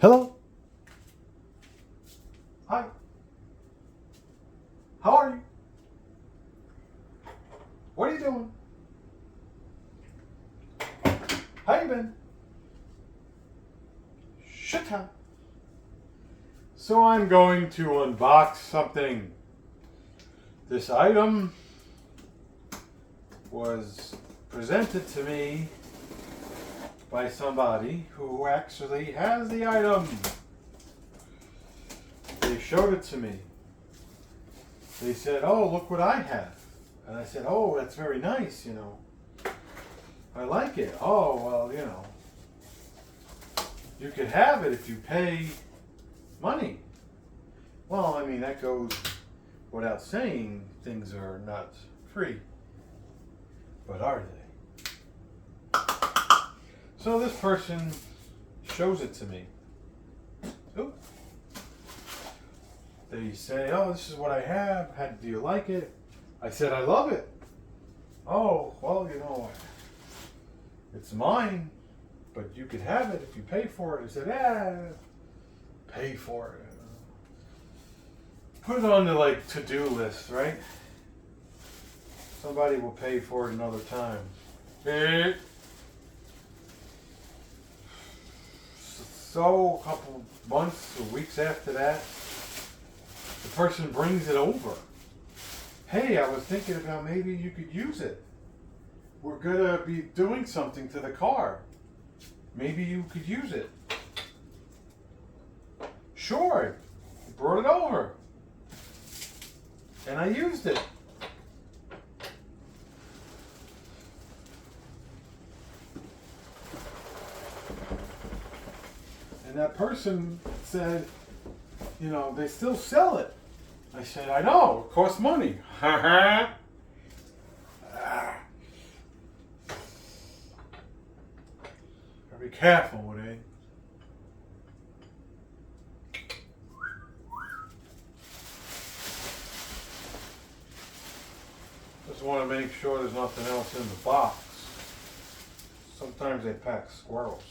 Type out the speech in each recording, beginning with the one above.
Hello. Hi. How are you? What are you doing? How you been? Shit time. So I'm going to unbox something. This item was presented to me by somebody who actually has the item. They showed it to me. They said, "Oh, look what I have." And I said, "Oh, that's very nice, you know. I like it." "Oh, well, you know, you could have it if you pay money." Well, I mean, that goes without saying, things are not free. But are they? So this person shows it to me. Ooh. They say, "Oh, this is what I have. Do you like it?" I said, "I love it." "Oh, well, you know, it's mine, but you could have it if you pay for it." I said, pay for it. Put it on the to-do list, right? Somebody will pay for it another time. So a couple months or weeks after that, the person brings it over. "Hey, I was thinking about maybe you could use it. We're gonna be doing something to the car. Maybe you could use it." Sure, he brought it over. And I used it. And that person said, "You know, they still sell it." I said, "I know, it costs money." Be careful with it. Just want to make sure there's nothing else in the box. Sometimes they pack squirrels.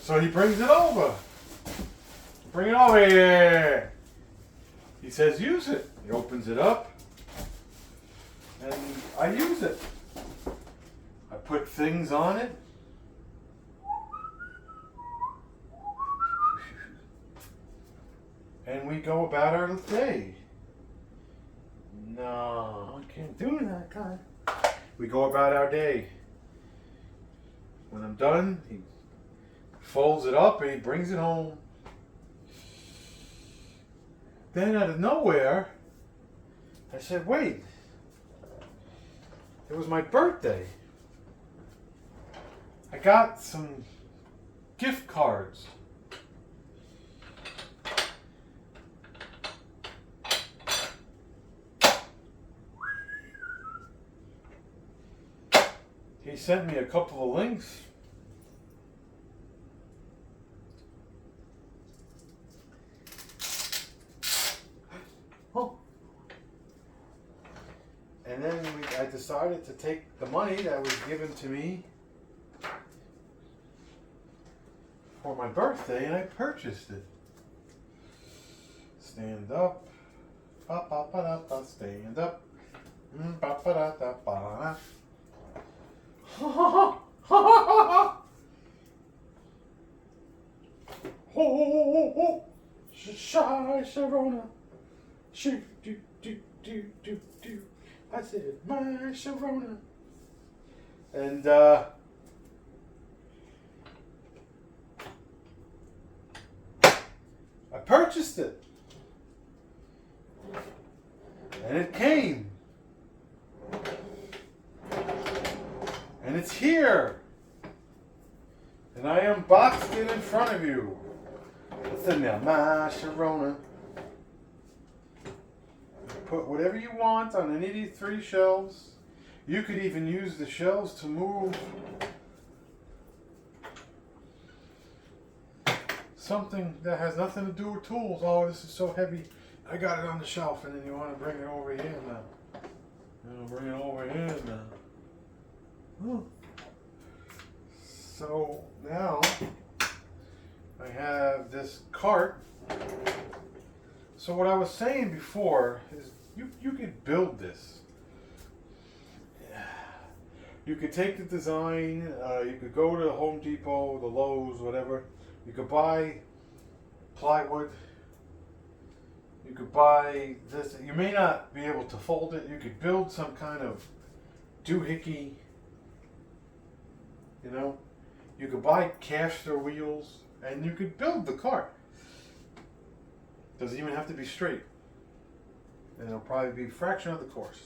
So he brings it over. "Bring it over here." He says, "Use it." He opens it up. And I use it. I put things on it. And we go about our day. No, I can't do that, God. We go about our day. When I'm done, he folds it up and he brings it home. Then out of nowhere, I said, "Wait, it was my birthday. I got some gift cards." He sent me a couple of links. Oh. And then I decided to take the money that was given to me for my birthday and I purchased it. Stand up. Ba-ba-ba-da-ba, stand up. Ba-ba-da-da-ba. Ha ha ha ha. Ho ho ho ho. Shy Sharona. Shoot do do do do do. I said, "My Sharona." And I purchased it. And it came. And it's here. And I unboxed it in front of you. It's in there, "My Sharona." Put whatever you want on any of these 3 shelves. You could even use the shelves to move something that has nothing to do with tools. "Oh, this is so heavy. I got it on the shelf," and then you want to bring it over here now. Bring it over here now. So now cart. So what I was saying before is you could build this. You could take the design, you could go to the Home Depot, the Lowe's, whatever. You could buy plywood. You could buy this. You may not be able to fold it. You could build some kind of doohickey. You know, you could buy caster wheels, and you could build the cart. Doesn't even have to be straight, and it'll probably be a fraction of the cost.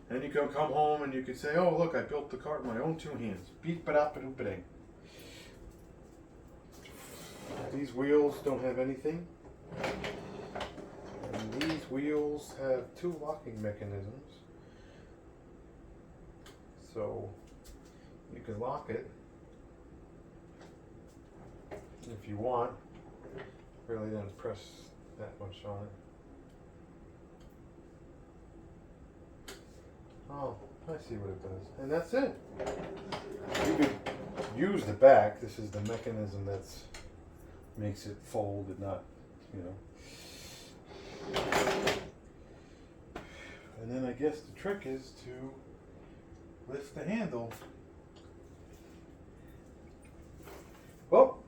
And you can come home and you could say, "Oh, look, I built the cart with my own two hands." Beep ba da ba doo ba ding. These wheels don't have anything. And these wheels have two locking mechanisms. So you can lock it if you want. Really don't press that much on it. Oh, I see what it does. And that's it. You could use the back. This is the mechanism that's makes it fold and not, you know. And then I guess the trick is to lift the handle. Well,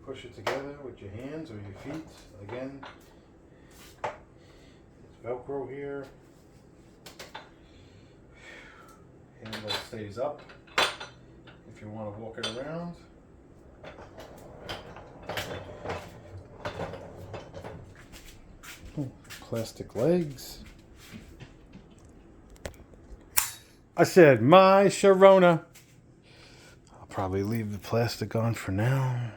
push it together with your hands or your feet. Again, it's Velcro here. Handle stays up if you want to walk it around. Plastic legs. I said my Sharona. I'll probably leave the plastic on for now.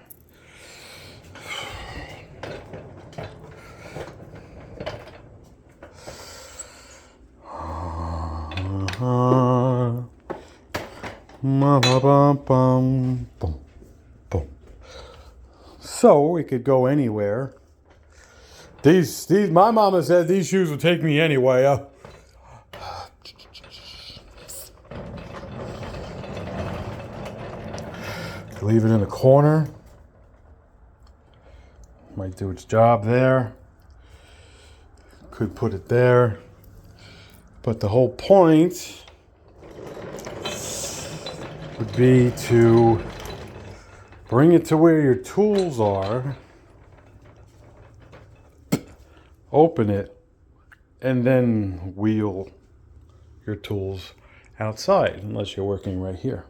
So it could go anywhere. These. My mama said these shoes would take me anywhere. Leave it in the corner. Might do its job there. Could put it there. But the whole point would be to bring it to where your tools are, open it, and then wheel your tools outside, unless you're working right here.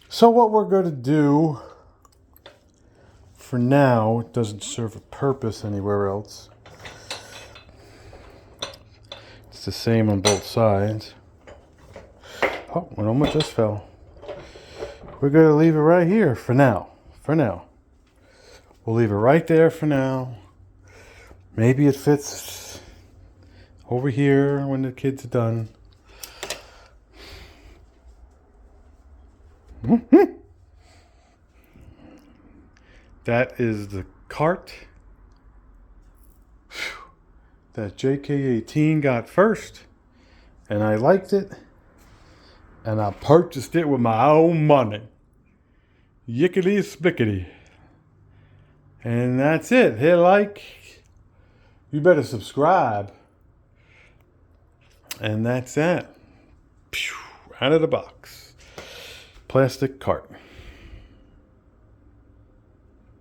So what we're going to do for now, it doesn't serve a purpose anywhere else. It's the same on both sides. Oh, one almost just fell. We're going to leave it right here for now. For now. We'll leave it right there for now. Maybe it fits over here when the kids are done. That is the cart that JK18 got first, and I liked it, and I purchased it with my own money. Yickety splickety. And that's it. Hit like. You better subscribe. And that's that. Out of the box. Plastic cart.